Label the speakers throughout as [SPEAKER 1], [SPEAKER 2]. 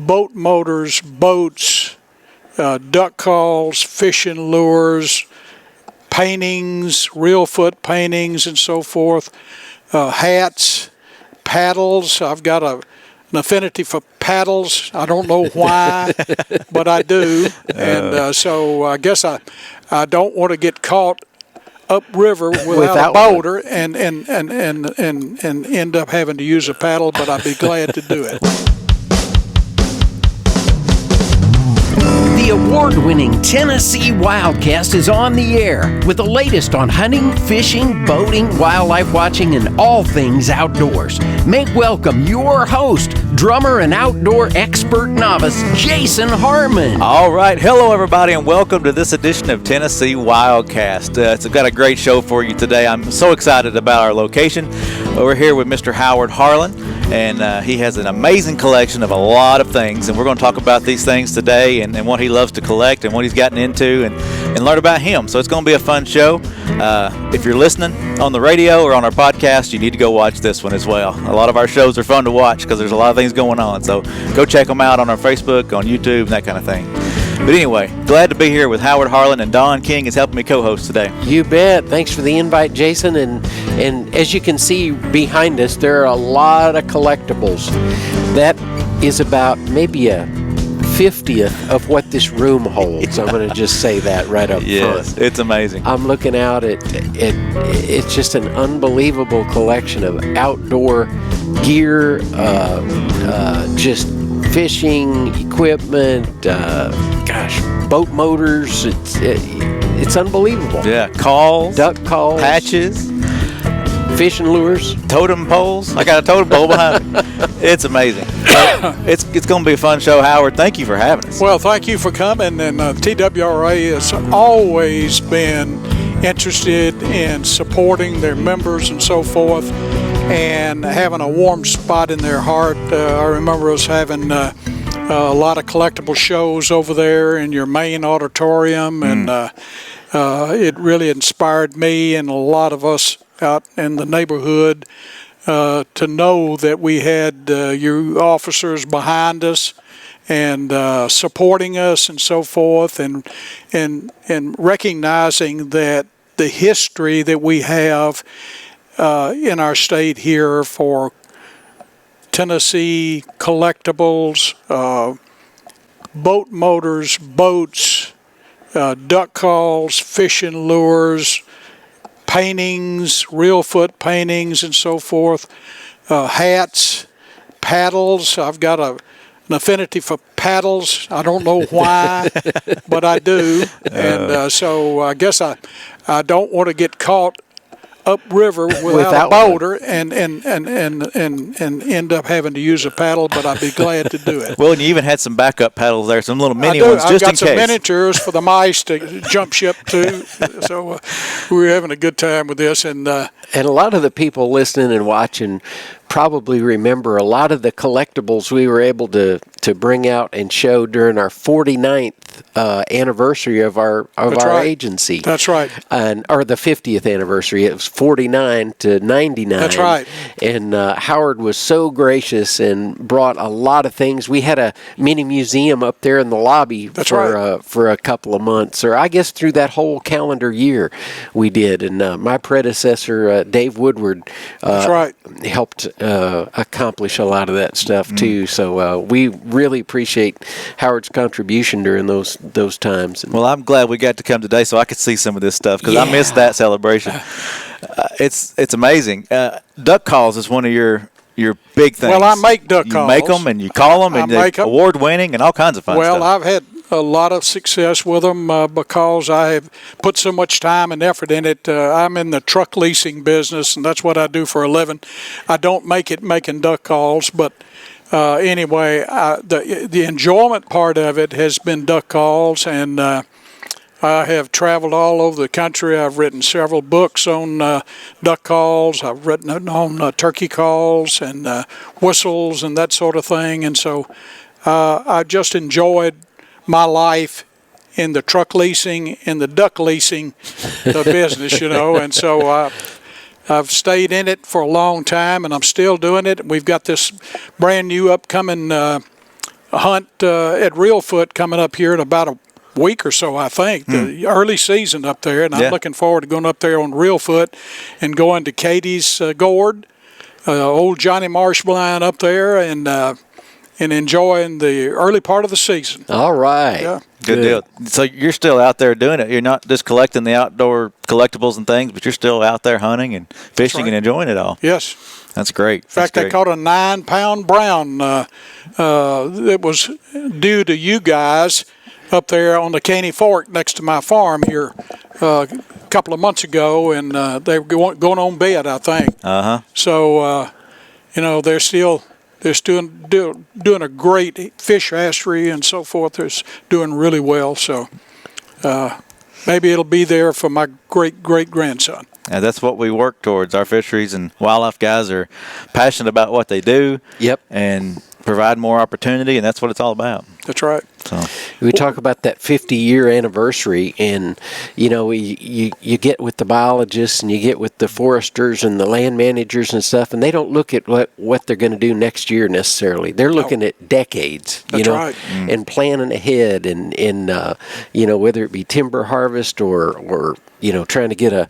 [SPEAKER 1] boat motors, boats, duck calls, fishing lures, paintings, real foot paintings and so forth, hats, paddles. I've got an affinity for paddles. I don't know why, but I do. And so I guess I don't want to get caught upriver without a boulder and end up having to use a paddle, but I'd be glad to do it.
[SPEAKER 2] The award-winning Tennessee WildCast is on the air with the latest on hunting, fishing, boating, wildlife watching, and all things outdoors. Make welcome your host, drummer and outdoor expert novice, Jason Harmon.
[SPEAKER 3] All right. Hello, everybody, and welcome to this edition of Tennessee WildCast. It's got a great show for you today. I'm so excited about our location. We're here with Mr. Howard Harlan, and he has an amazing collection of a lot of things, and we're going to talk about these things today and what he loves to collect and what he's gotten into and learn about him. So it's going to be a fun show. If you're listening on the radio or on our podcast, you need to go watch this one as well. A lot of our shows are fun to watch because there's a lot of things going on. So go check them out on our Facebook, on YouTube, and that kind of thing. But anyway, glad to be here with Howard Harlan, and Don King is helping me co-host today.
[SPEAKER 2] You bet. Thanks for the invite, Jason. And as you can see behind us, there are a lot of collectibles. That is about maybe a 50th of what this room holds. I'm going to just say that right up front.
[SPEAKER 3] Yes, it's amazing.
[SPEAKER 2] I'm looking out at it's just an unbelievable collection of outdoor gear, just fishing equipment, boat motors. It's unbelievable.
[SPEAKER 3] Yeah, calls,
[SPEAKER 2] duck calls,
[SPEAKER 3] patches,
[SPEAKER 2] fishing lures,
[SPEAKER 3] totem poles. I got a totem pole behind me. It's amazing. It's going to be a fun show, Howard. Thank you for having us.
[SPEAKER 1] Well, thank you for coming. And TWRA has always been interested in supporting their members and so forth, and having a warm spot in their heart. I remember us having a lot of collectible shows over there in your main auditorium, and it really inspired me and a lot of us out in the neighborhood to know that we had you officers behind us and supporting us and so forth, and recognizing that the history that we have in our state here for Tennessee collectibles, boat motors, boats, duck calls, fishing lures, paintings, real foot paintings and so forth, hats, paddles. I've got an affinity for paddles. I don't know why, but I do. And so I guess I don't want to get caught upriver without a boulder and end up having to use a paddle, but I'd be glad to do it.
[SPEAKER 3] Well, and you even had some backup paddles there, some little mini ones just in case.
[SPEAKER 1] I've got some miniatures for the mice to jump ship to. So we're having a good time with this. And a
[SPEAKER 2] lot of the people listening and watching probably remember a lot of the collectibles we were able to bring out and show during our 49th anniversary of our agency.
[SPEAKER 1] That's right.
[SPEAKER 2] Or the 50th anniversary. It was 49 to 99.
[SPEAKER 1] That's right.
[SPEAKER 2] And Howard was so gracious and brought a lot of things. We had a mini museum up there in the lobby for a couple of months, or I guess through that whole calendar year we did. And my predecessor, Dave Woodward, helped accomplish a lot of that stuff too. So we really appreciate Howard's contribution during those times.
[SPEAKER 3] Well, I'm glad we got to come today so I could see some of this stuff because I missed that celebration. It's amazing. Duck calls is one of your big things.
[SPEAKER 1] Well, I make duck calls.
[SPEAKER 3] You make them and you call them, and they're award-winning and all kinds of fun stuff.
[SPEAKER 1] Well, I've had a lot of success with them because I have put so much time and effort in it. I'm in the truck leasing business, and that's what I do for a living. I don't make it making duck calls, but anyway, the enjoyment part of it has been duck calls, and I have traveled all over the country. I've written several books on duck calls. I've written on turkey calls and whistles and that sort of thing, and so I just enjoyed my life in the truck leasing and the duck leasing business, and so I've stayed in it for a long time, and I'm still doing it. We've got this brand new upcoming hunt at Reelfoot coming up here in about a week or so, I think, the early season up there, and I'm looking forward to going up there on Reelfoot and going to Katie's Gourd, old Johnny Marsh blind up there, and enjoying the early part of the season.
[SPEAKER 2] All right.
[SPEAKER 1] Yeah.
[SPEAKER 3] Good deal. So you're still out there doing it. You're not just collecting the outdoor collectibles and things, but you're still out there hunting and fishing and enjoying it all.
[SPEAKER 1] Yes.
[SPEAKER 3] That's great.
[SPEAKER 1] In fact, I caught a 9-pound brown that was due to you guys up there on the Caney Fork next to my farm here a couple of months ago, and they were going on bed, I think. So, they're still doing a great fish hatchery and so forth. It's doing really well. So maybe it'll be there for my great-great-grandson.
[SPEAKER 3] And that's what we work towards. Our fisheries and wildlife guys are passionate about what they do.
[SPEAKER 2] Yep.
[SPEAKER 3] And provide more opportunity, and that's what it's all about.
[SPEAKER 1] That's right.
[SPEAKER 3] So
[SPEAKER 2] we talk about that 50-year anniversary, and you get with the biologists and you get with the foresters and the land managers and stuff, and they don't look at what they're going to do next year necessarily. They're looking at decades,
[SPEAKER 1] That's right.
[SPEAKER 2] and planning ahead, and whether it be timber harvest or trying to get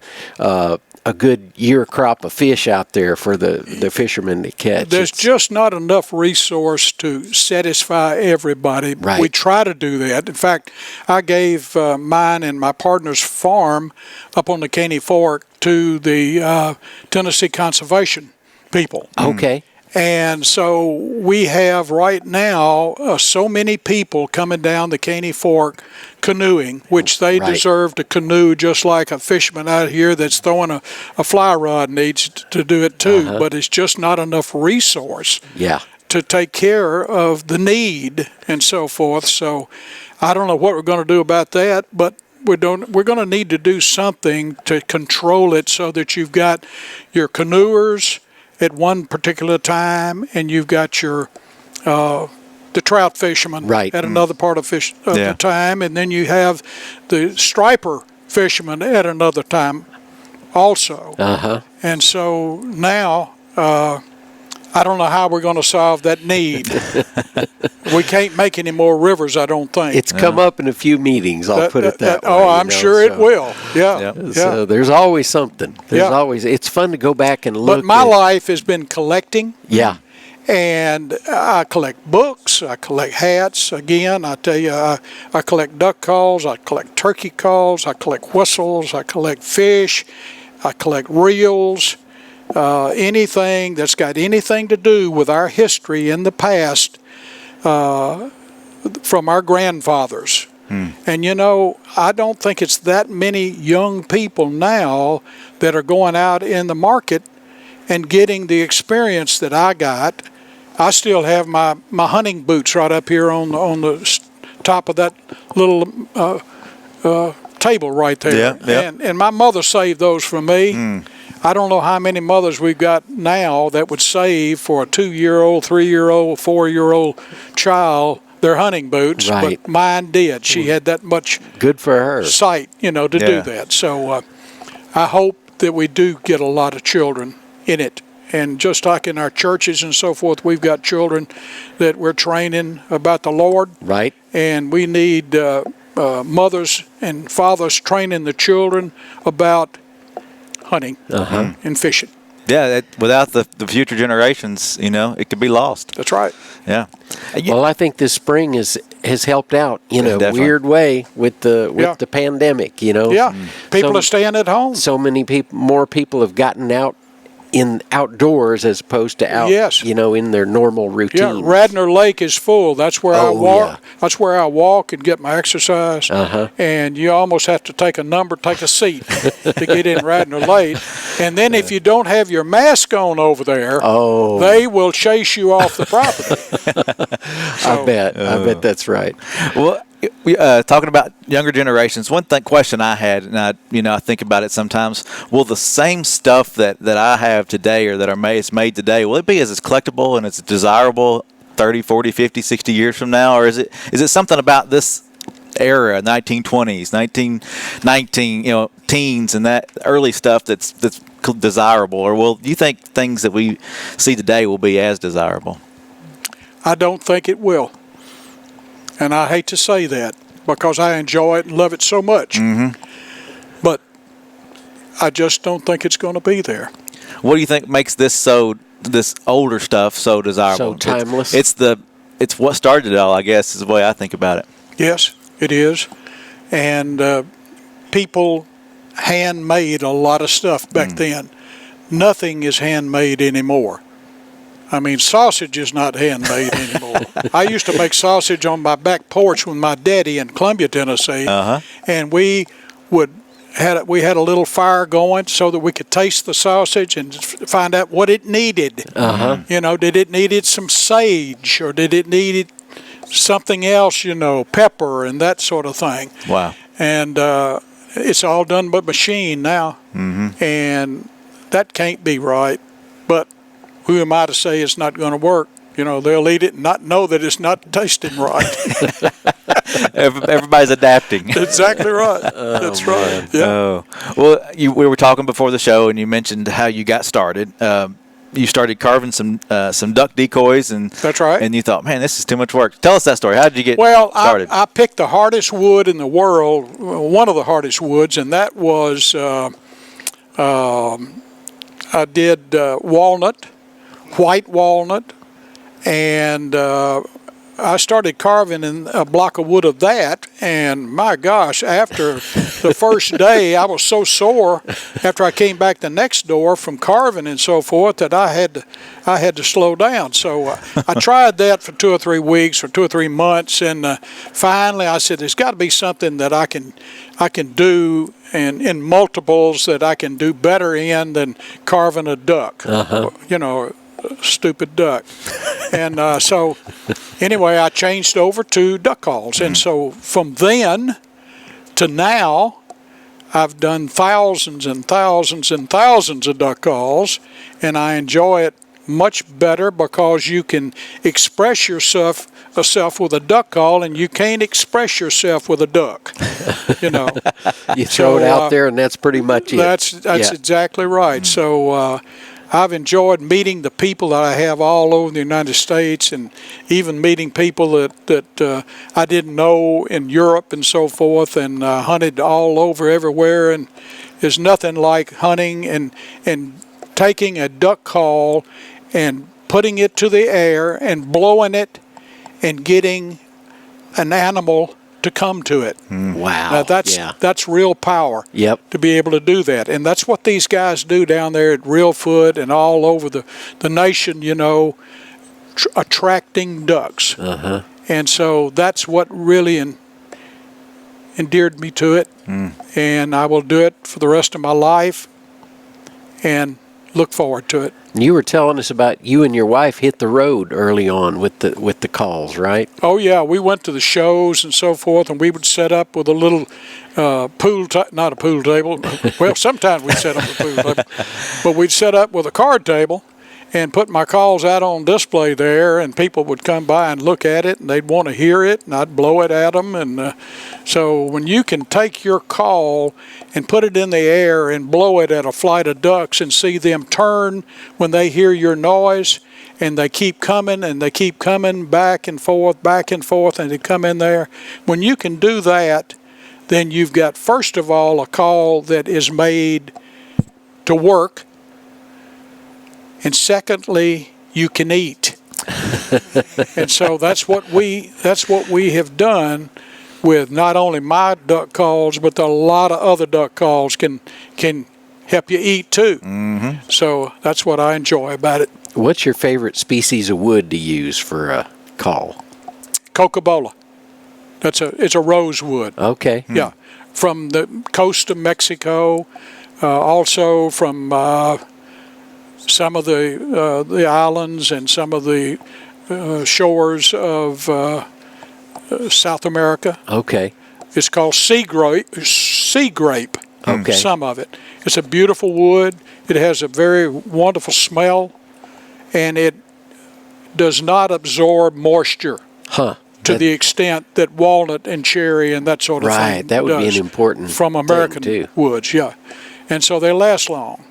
[SPEAKER 2] a good year crop of fish out there for the fishermen to catch.
[SPEAKER 1] There's just not enough resource to satisfy everybody.
[SPEAKER 2] Right.
[SPEAKER 1] We try to do that. In fact, I gave mine and my partner's farm up on the Caney Fork to the Tennessee conservation people.
[SPEAKER 2] Okay.
[SPEAKER 1] And so we have right now so many people coming down the Caney Fork canoeing, which they deserve to canoe just like a fisherman out here that's throwing a fly rod needs to do it too. But it's just not enough resource to take care of the need and so forth. So I don't know what we're going to do about that, but we're going to need to do something to control it so that you've got your canoers at one particular time, and you've got your the trout fishermen at another part of the time, and then you have the striper fishermen at another time also. And so now I don't know how we're going to solve that need. We can't make any more rivers, I don't think.
[SPEAKER 2] It's come up in a few meetings, I'll put it that way.
[SPEAKER 1] Oh, I'm sure it will. Yeah.
[SPEAKER 2] So there's always something. There's always. It's fun to go back and look.
[SPEAKER 1] But my life has been collecting.
[SPEAKER 2] Yeah.
[SPEAKER 1] And I collect books, I collect hats. Again, I tell you, I collect duck calls, I collect turkey calls, I collect whistles, I collect fish, I collect reels. Anything that's got anything to do with our history in the past from our grandfathers. And I don't think it's that many young people now that are going out in the market and getting the experience that I got. I still have my hunting boots right up here on the top of that little table right there. And my mother saved those for me. I don't know how many mothers we've got now that would save for a 2-year-old, 3-year-old, 4-year-old child their hunting boots, but mine did. She had that much
[SPEAKER 2] good for her
[SPEAKER 1] sight, to do that. So I hope that we do get a lot of children in it. And just like in our churches and so forth, we've got children that we're training about the Lord.
[SPEAKER 2] Right.
[SPEAKER 1] And we need mothers and fathers training the children about hunting and fishing.
[SPEAKER 3] Yeah, without the future generations, it could be lost.
[SPEAKER 1] That's right.
[SPEAKER 3] Yeah.
[SPEAKER 2] Well, I think this spring has helped out in a weird way with the pandemic.
[SPEAKER 1] Yeah, people are staying at home.
[SPEAKER 2] So many more people have gotten out in outdoors as opposed to out, in their normal routine.
[SPEAKER 1] Yeah, Radnor Lake is full. That's where I walk. Yeah. That's where I walk and get my exercise. And you almost have to take a seat to get in Radnor Lake. And then if you don't have your mask on over there, they will chase you off the property.
[SPEAKER 2] I bet that's right.
[SPEAKER 3] Well, talking about younger generations, one question I had, and I think about it sometimes, will the same stuff that I have today or that is made today, will it be as collectible and as desirable 30, 40, 50, 60 years from now? Or is it something about this era, 1920s, 1919, teens and that early stuff that's desirable? Or do you think things that we see today will be as desirable?
[SPEAKER 1] I don't think it will. And I hate to say that because I enjoy it and love it so much. But I just don't think it's going to be there.
[SPEAKER 3] What do you think makes this older stuff so desirable?
[SPEAKER 2] So timeless.
[SPEAKER 3] It's what started it all, I guess, is the way I think about it.
[SPEAKER 1] Yes, it is. And people handmade a lot of stuff back then. Nothing is handmade anymore. I mean, sausage is not handmade anymore. I used to make sausage on my back porch with my daddy in Columbia, Tennessee, and we had a little fire going so that we could taste the sausage and find out what it needed. You know, did it needed some sage or did it needed something else? You know, pepper and that sort of thing.
[SPEAKER 3] Wow.
[SPEAKER 1] And it's all done by machine now, and that can't be right. But who am I to say it's not going to work? You know, they'll eat it and not know that it's not tasting right.
[SPEAKER 3] Everybody's adapting.
[SPEAKER 1] Exactly right. That's right. Yeah.
[SPEAKER 3] Oh. Well, we were talking before the show, and you mentioned how you got started. You started carving some duck decoys, and
[SPEAKER 1] that's right.
[SPEAKER 3] And you thought, man, this is too much work. Tell us that story. How did you get started?
[SPEAKER 1] I picked the hardest wood in the world, one of the hardest woods, and that was I did walnut, white walnut, and I started carving in a block of wood of that, and my gosh, after the first day, I was so sore after I came back the next door from carving and so forth that I had to slow down. So I tried that for 2 or 3 weeks or 2 or 3 months, and finally I said, there's got to be something that I can do and in multiples that I can do better in than carving a duck. You know, stupid duck. And so anyway, I changed over to duck calls. And so from then to now, I've done thousands and thousands and thousands of duck calls, and I enjoy it much better because you can express yourself with a duck call, and you can't express yourself with a duck. You know,
[SPEAKER 2] you throw it out there, and that's pretty much it.
[SPEAKER 1] That's exactly right. So I've enjoyed meeting the people that I have all over the United States, and even meeting people that I didn't know in Europe and so forth, and hunted all over everywhere. And there's nothing like hunting and taking a duck call and putting it to the air and blowing it and getting an animal to come to it.
[SPEAKER 2] Wow.
[SPEAKER 1] Now that's real power.
[SPEAKER 2] Yep.
[SPEAKER 1] To be able to do that. And that's what these guys do down there at Reelfoot and all over the nation, you know, attracting ducks. And so that's what really endeared me to it. And I will do it for the rest of my life and look forward to it.
[SPEAKER 2] You were telling us about you and your wife hit the road early on with the calls, right?
[SPEAKER 1] Oh yeah, we went to the shows and so forth, and we would set up with a little not a pool table. Well, sometimes we'd set up a pool table, but we'd set up with a card table and put my calls out on display there, and people would come by and look at it, and they'd want to hear it, and I'd blow it at them. And so when you can take your call and put it in the air and blow it at a flight of ducks and see them turn when they hear your noise, and they keep coming and they keep coming back and forth, and they come in there. When you can do that, then you've got, first of all, a call that is made to work. And secondly, you can eat. And so that's what we have done with not only my duck calls, but a lot of other duck calls can help you eat too. So that's what I enjoy about it.
[SPEAKER 2] What's your favorite species of wood to use for a call?
[SPEAKER 1] Cocobola. It's a rosewood.
[SPEAKER 2] Okay.
[SPEAKER 1] Yeah, from the coast of Mexico, also from some of the islands and some of the shores of South America.
[SPEAKER 2] Okay.
[SPEAKER 1] It's called sea grape.
[SPEAKER 2] Okay.
[SPEAKER 1] Some of it. It's a beautiful wood. It has a very wonderful smell, and it does not absorb moisture. To the extent that walnut and cherry and that sort of thing
[SPEAKER 2] Right, that would be an important
[SPEAKER 1] from American woods, yeah. And so they last long.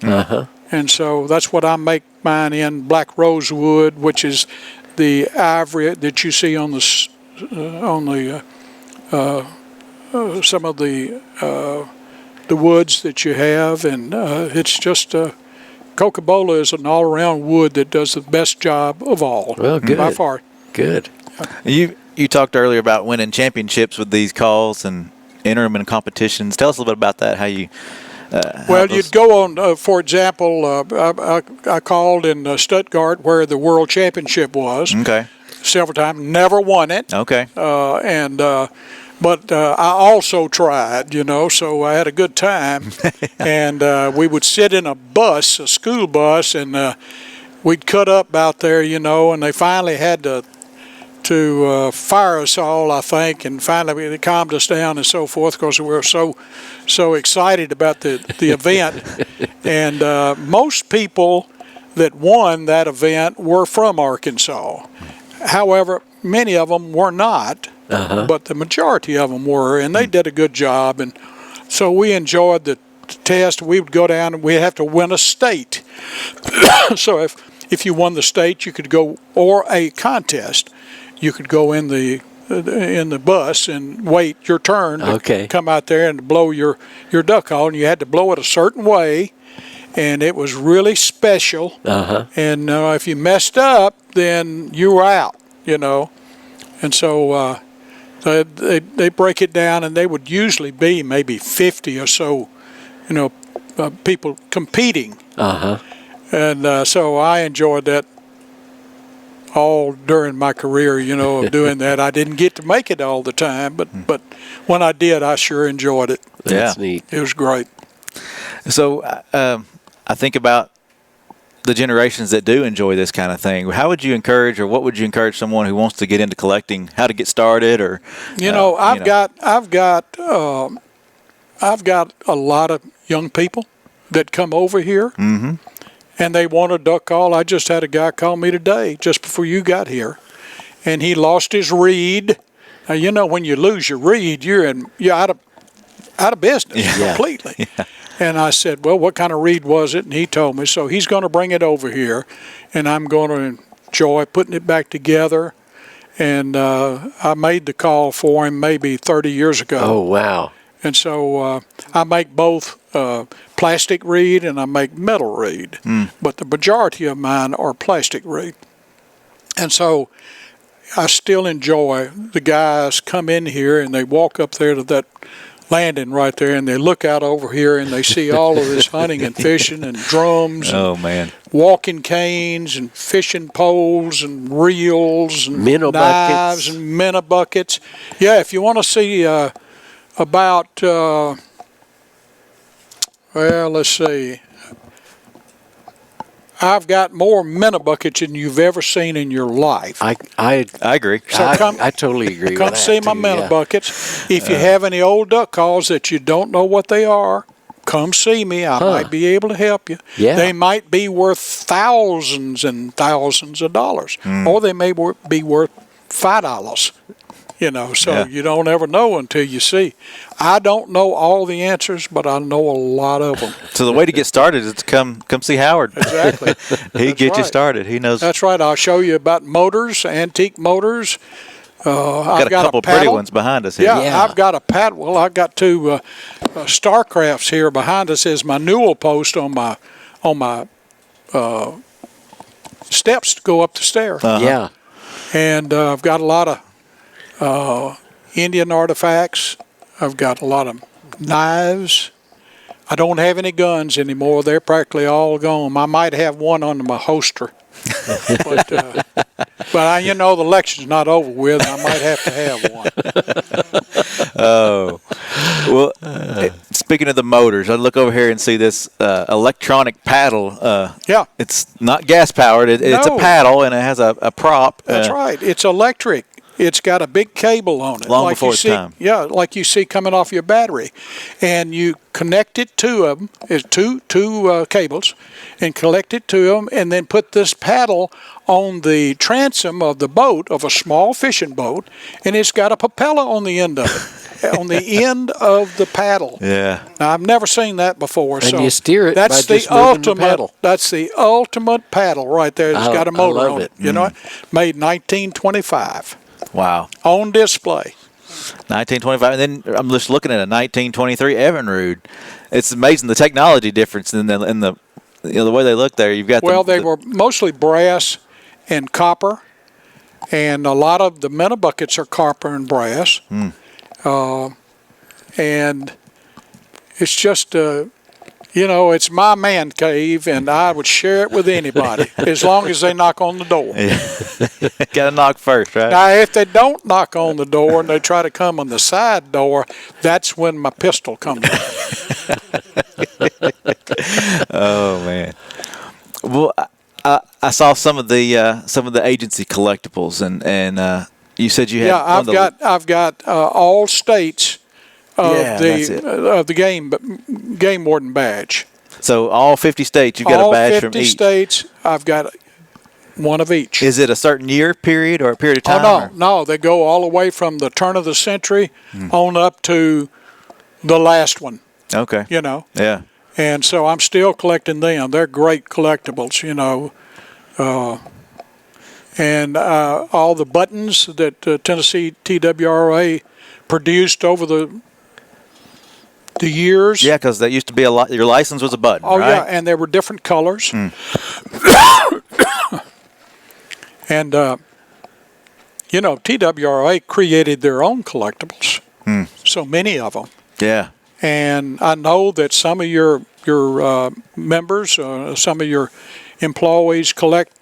[SPEAKER 1] And so that's what I make mine in, black rosewood, which is the ivory that you see on the some of the woods that you have, and it's just Cocobolo is an all-around wood that does the best job of all.
[SPEAKER 2] Well, good.
[SPEAKER 1] By far.
[SPEAKER 2] Good.
[SPEAKER 3] You talked earlier about winning championships with these calls and entering them in competitions. Tell us a little bit about that. How you?
[SPEAKER 1] You'd go on. For example, I called in Stuttgart, where the World Championship was.
[SPEAKER 3] Okay.
[SPEAKER 1] Several times, never won it.
[SPEAKER 3] Okay.
[SPEAKER 1] But I also tried, so I had a good time. And we would sit in a school bus, and we'd cut up out there, and they finally had to fire us all, I think, and finally they calmed us down and so forth, because we were so excited about the event. And most people that won that event were from Arkansas. However, many of them were not. But the majority of them were, and they did a good job. And so we enjoyed the test. We would go down and we'd have to win a state. So if you won the state, you could go, or a contest, you could go in the bus and wait your turn to come out there and blow your duck call. And you had to blow it a certain way, and it was really special. And if you messed up, then you were out, And so they break it down, and they would usually be maybe 50 or so, people competing. And so I enjoyed that all during my career, of doing that. I didn't get to make it all the time, but when I did, I sure enjoyed it.
[SPEAKER 2] That's neat.
[SPEAKER 1] It was great.
[SPEAKER 3] So I think about the generations that do enjoy this kind of thing. How would you encourage, or what would you encourage someone who wants to get into collecting, how to get started? Or
[SPEAKER 1] I've got a lot of young people that come over here, and they want a duck call. I just had a guy call me today, just before you got here, and he lost his reed. Now, when you lose your reed, you're out of business completely. Yeah. And I said, well, what kind of reed was it? And he told me. So he's going to bring it over here, and I'm going to enjoy putting it back together. And I made the call for him maybe 30 years ago.
[SPEAKER 2] Oh, wow.
[SPEAKER 1] And so I make both plastic reed and I make metal reed. But the majority of mine are plastic reed. And so I still enjoy the guys come in here and they walk up there to that landing right there, and they look out over here and they see all of this hunting and fishing and drums and walking canes and fishing poles and reels and
[SPEAKER 2] minnow
[SPEAKER 1] knives
[SPEAKER 2] buckets.
[SPEAKER 1] And minnow buckets. Yeah, if you want to see about let's see, I've got more minnow buckets than you've ever seen in your life.
[SPEAKER 2] I
[SPEAKER 3] agree.
[SPEAKER 1] So
[SPEAKER 2] I totally agree with that.
[SPEAKER 1] Come see my minnow buckets. If you have any old duck calls that you don't know what they are, come see me. I might be able to help you.
[SPEAKER 2] Yeah.
[SPEAKER 1] They might be worth thousands and thousands of dollars, or they may be worth $5. So you don't ever know until you see. I don't know all the answers, but I know a lot of them.
[SPEAKER 3] So the way to get started is to come see Howard.
[SPEAKER 1] Exactly.
[SPEAKER 3] He get you started. He knows.
[SPEAKER 1] That's right. I'll show you about motors, antique motors.
[SPEAKER 3] I've got a couple pretty ones behind us here.
[SPEAKER 1] Yeah, I've got a paddle. Well, I've got two Starcrafts here behind us as my newel post on my steps to go up the stair.
[SPEAKER 2] Yeah.
[SPEAKER 1] And I've got a lot of Indian artifacts. I've got a lot of knives. I don't have any guns anymore. They're practically all gone. I might have one under my holster. But the lecture's not over with. I might have to have one.
[SPEAKER 3] Oh. Well, speaking of the motors, I look over here and see this electronic paddle. It's not gas-powered. It's a paddle, and it has a prop.
[SPEAKER 1] That's right. It's electric. It's got a big cable on it.
[SPEAKER 3] Long before its time.
[SPEAKER 1] Yeah, like you see coming off your battery. And you connect it to them, it's two cables, and connect it to them, and then put this paddle on the transom of the boat, of a small fishing boat, and it's got a propeller on the end of it, on the end of the paddle.
[SPEAKER 3] Yeah.
[SPEAKER 1] Now, I've never seen that before.
[SPEAKER 2] And
[SPEAKER 1] so
[SPEAKER 2] you steer it
[SPEAKER 1] that's
[SPEAKER 2] by just moving the paddle.
[SPEAKER 1] That's the ultimate paddle right there. It's got a motor on it.
[SPEAKER 2] it.
[SPEAKER 1] You know, made 1925.
[SPEAKER 3] Wow.
[SPEAKER 1] on display.
[SPEAKER 3] 1925, and then I'm just looking at a 1923 Evinrude. It's amazing the technology difference in the the way they look there. You've got
[SPEAKER 1] Well, they were mostly brass and copper, and a lot of the minnow buckets are copper and brass. And it's just it's my man cave, and I would share it with anybody as long as they knock on the door.
[SPEAKER 3] got to knock first, right?
[SPEAKER 1] Now, if they don't knock on the door and they try to come on the side door, that's when my pistol comes out.
[SPEAKER 3] Oh man! Well, I saw some of the agency collectibles, and you said you had.
[SPEAKER 1] Yeah, I've got all states of the game warden badge.
[SPEAKER 3] So all 50 states, you've got a badge from each.
[SPEAKER 1] All 50 states, I've got one of each.
[SPEAKER 3] Is it a certain year period or a period of time?
[SPEAKER 1] Oh, no. They go all the way from the turn of the century on up to the last one.
[SPEAKER 3] Okay.
[SPEAKER 1] Yeah. And so I'm still collecting them. They're great collectibles, and all the buttons that Tennessee TWRA produced over the years.
[SPEAKER 3] Yeah, because that used to be your license was a button,
[SPEAKER 1] right?
[SPEAKER 3] Yeah,
[SPEAKER 1] and there were different colors. And, TWRA created their own collectibles, so many of them.
[SPEAKER 3] Yeah.
[SPEAKER 1] And I know that some of your members, some of your employees collect,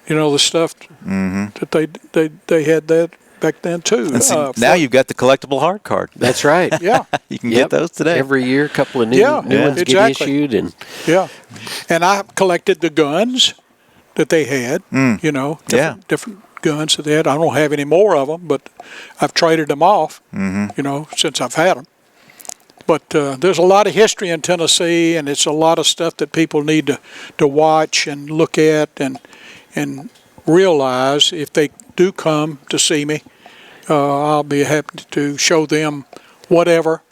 [SPEAKER 1] the stuff that they had that back then too.
[SPEAKER 3] And see, now you've got the collectible hard card.
[SPEAKER 2] That's right.
[SPEAKER 1] Yeah.
[SPEAKER 3] You can get those today.
[SPEAKER 2] Every year, a couple of new ones get issued. And
[SPEAKER 1] I collected the guns that they had, different guns that they had. I don't have any more of them, but I've traded them off, since I've had them. But there's a lot of history in Tennessee, and it's a lot of stuff that people need to watch and look at and realize. If they do come to see me, I'll be happy to show them whatever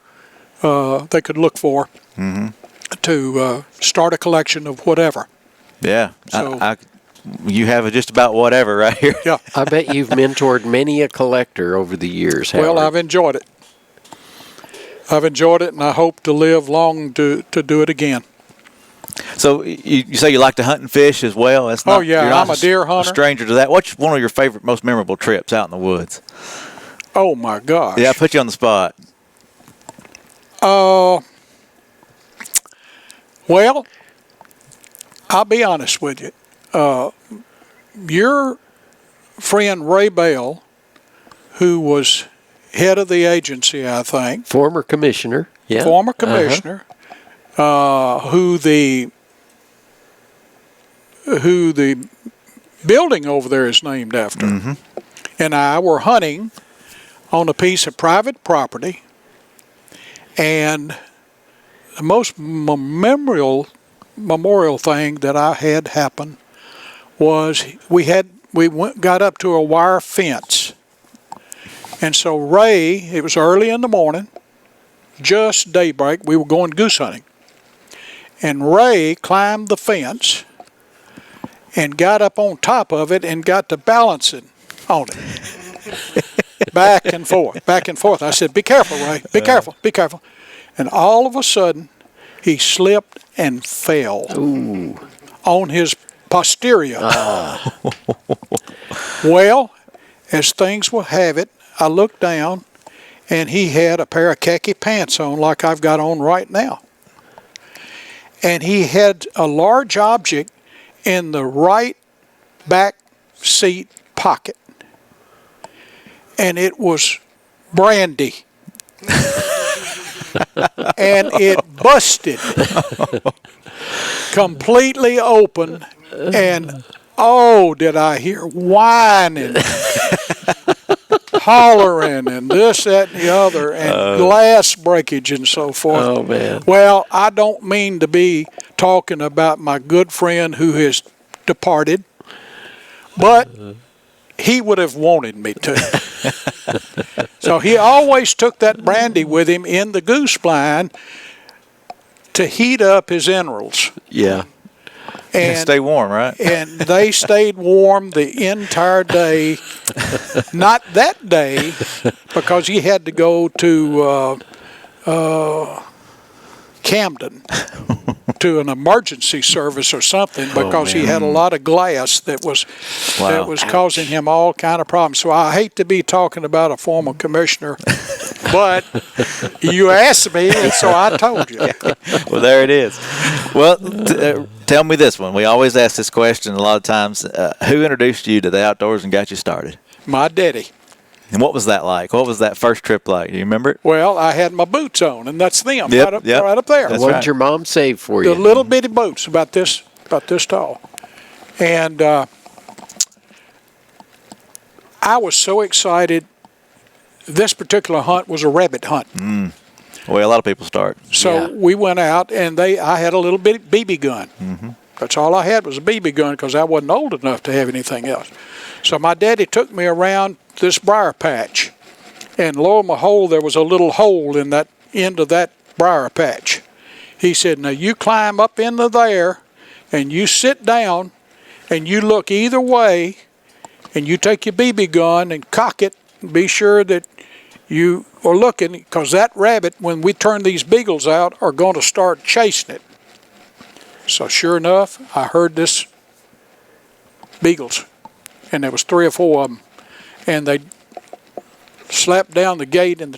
[SPEAKER 1] they could look for to start a collection of whatever.
[SPEAKER 3] Yeah, so, you have just about whatever right here.
[SPEAKER 1] Yeah,
[SPEAKER 2] I bet you've mentored many a collector over the years, Howard.
[SPEAKER 1] Well, I've enjoyed it. And I hope to live long to do it again.
[SPEAKER 3] So you say you like to hunt and fish as well? That's not,
[SPEAKER 1] I'm a deer hunter.
[SPEAKER 3] A stranger to that. What's one of your favorite, most memorable trips out in the woods?
[SPEAKER 1] Oh my gosh!
[SPEAKER 3] Yeah, I put you on the spot.
[SPEAKER 1] Well, I'll be honest with you. Your friend Ray Bell, who was head of the agency, I think.
[SPEAKER 2] Former commissioner. Yeah.
[SPEAKER 1] Former commissioner. Who the building over there is named after. And I were hunting on a piece of private property, and the most memorial thing that I had happen was we got up to a wire fence. And so Ray, it was early in the morning, just daybreak, we were going goose hunting. And Ray climbed the fence and got up on top of it and got to balancing on it. Back and forth. I said, "Be careful, Ray. Be careful." And all of a sudden, he slipped and fell on his posterior. Well, as things will have it, I looked down, and he had a pair of khaki pants on like I've got on right now. And he had a large object in the right back seat pocket. And it was brandy. And it busted completely open. And did I hear whining, hollering, and this, that, and the other, and glass breakage and so forth.
[SPEAKER 2] Oh, man.
[SPEAKER 1] Well, I don't mean to be talking about my good friend who has departed, but he would have wanted me to. So he always took that brandy with him in the goose blind to heat up his enrils.
[SPEAKER 2] Yeah.
[SPEAKER 1] And
[SPEAKER 3] stay warm, right?
[SPEAKER 1] And they stayed warm the entire day. Not that day, because he had to go to Camden to an emergency service or something, because he had a lot of glass that was causing him all kind of problems. So I hate to be talking about a former commissioner, but you asked me, and so I told you.
[SPEAKER 3] Well, there it is. Well, tell me this one. We always ask this question a lot of times. Who introduced you to the outdoors and got you started?
[SPEAKER 1] My daddy.
[SPEAKER 3] And what was that like? What was that first trip like? Do you remember it?
[SPEAKER 1] Well, I had my boots on, and that's them
[SPEAKER 3] Yep,
[SPEAKER 1] right up there.
[SPEAKER 3] That's
[SPEAKER 2] What
[SPEAKER 3] right.
[SPEAKER 2] did your mom save for you?
[SPEAKER 1] The little bitty boots, about this tall. And I was so excited. This particular hunt was a rabbit hunt.
[SPEAKER 3] Well, a lot of people start.
[SPEAKER 1] So we went out, and I had a little bitty BB gun. Mm-hmm. That's all I had was a BB gun, because I wasn't old enough to have anything else. So my daddy took me around this briar patch, and lo and behold, there was a little hole in that end of that briar patch. He said, now you climb up into there, and you sit down, and you look either way, and you take your BB gun and cock it, and be sure that you are looking, because that rabbit, when we turn these beagles out, are going to start chasing it. So sure enough, I heard this beagles, and there was 3 or 4 of them, and they slapped down the gate on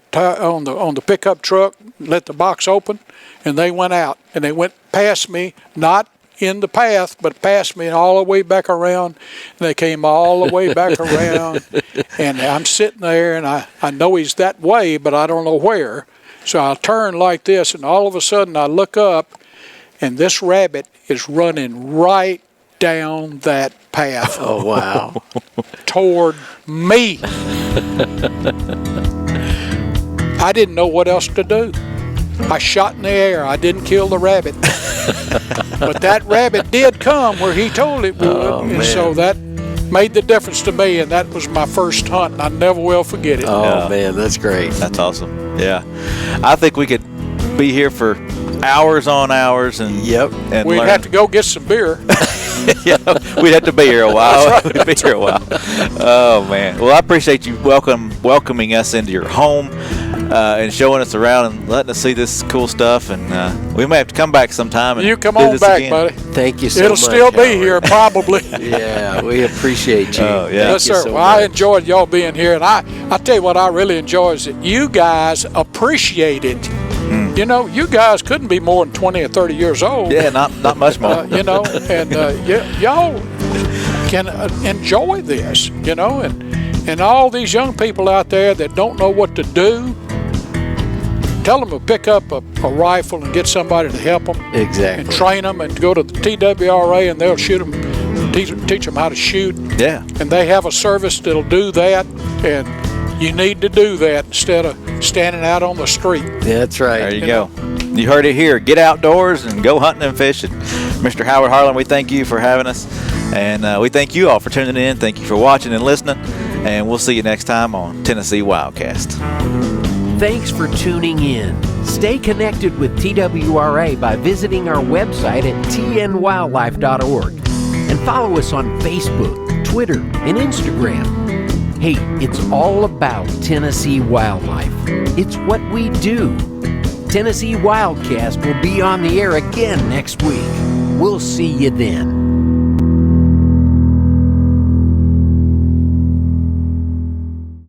[SPEAKER 1] the pickup truck, let the box open, and they went out, and they went past me, not in the path, but past me and all the way back around. And they came all the way back around, and I'm sitting there, and I know he's that way, but I don't know where. So I turn like this, and all of a sudden I look up, and this rabbit is running right down that path.
[SPEAKER 2] Oh, wow.
[SPEAKER 1] Toward me. I didn't know what else to do. I shot in the air. I didn't kill the rabbit. But that rabbit did come where he told it would. And so that made the difference to me, and that was my first hunt, and I never will forget it.
[SPEAKER 2] Oh, man, that's great.
[SPEAKER 3] That's awesome. Yeah. I think we could be here for hours on hours, and and
[SPEAKER 1] We'd
[SPEAKER 3] learn.
[SPEAKER 1] have to go get some beer.
[SPEAKER 3] Yeah, we'd have to be here a while. We'd be here a while. Oh man. Well, I appreciate you welcoming us into your home and showing us around and letting us see this cool stuff. And we may have to come back sometime. And
[SPEAKER 1] You come
[SPEAKER 3] do
[SPEAKER 1] on
[SPEAKER 3] this
[SPEAKER 1] back,
[SPEAKER 3] again.
[SPEAKER 1] buddy.
[SPEAKER 2] Thank you so
[SPEAKER 1] It'll
[SPEAKER 2] much.
[SPEAKER 1] still be
[SPEAKER 2] Howard.
[SPEAKER 1] here, probably.
[SPEAKER 2] Yeah, we appreciate you.
[SPEAKER 3] Oh, yeah.
[SPEAKER 2] Thank
[SPEAKER 1] Yes,
[SPEAKER 2] you
[SPEAKER 1] sir.
[SPEAKER 2] so
[SPEAKER 1] Well, I
[SPEAKER 2] much.
[SPEAKER 1] enjoyed y'all being here, and I tell you what I really enjoy is that you guys appreciate it. You know, you guys couldn't be more than 20 or 30 years old.
[SPEAKER 3] Yeah, not much more.
[SPEAKER 1] You know, and y'all can enjoy this, you know, and all these young people out there that don't know what to do, tell them to pick up a rifle and get somebody to help them.
[SPEAKER 2] Exactly.
[SPEAKER 1] And train them and go to the TWRA, and they'll shoot them, teach them how to shoot.
[SPEAKER 3] Yeah.
[SPEAKER 1] And they have a service that'll do that, and you need to do that instead of standing out on the street.
[SPEAKER 2] That's right.
[SPEAKER 3] There you go. You heard it here. Get outdoors and go hunting and fishing. Mr. Howard Harlan, we thank you for having us. And we thank you all for tuning in. Thank you for watching and listening. And we'll see you next time on Tennessee WildCast.
[SPEAKER 2] Thanks for tuning in. Stay connected with TWRA by visiting our website at tnwildlife.org and follow us on Facebook, Twitter, and Instagram. Hey, it's all about Tennessee wildlife. It's what we do. Tennessee WildCast will be on the air again next week. We'll see you then.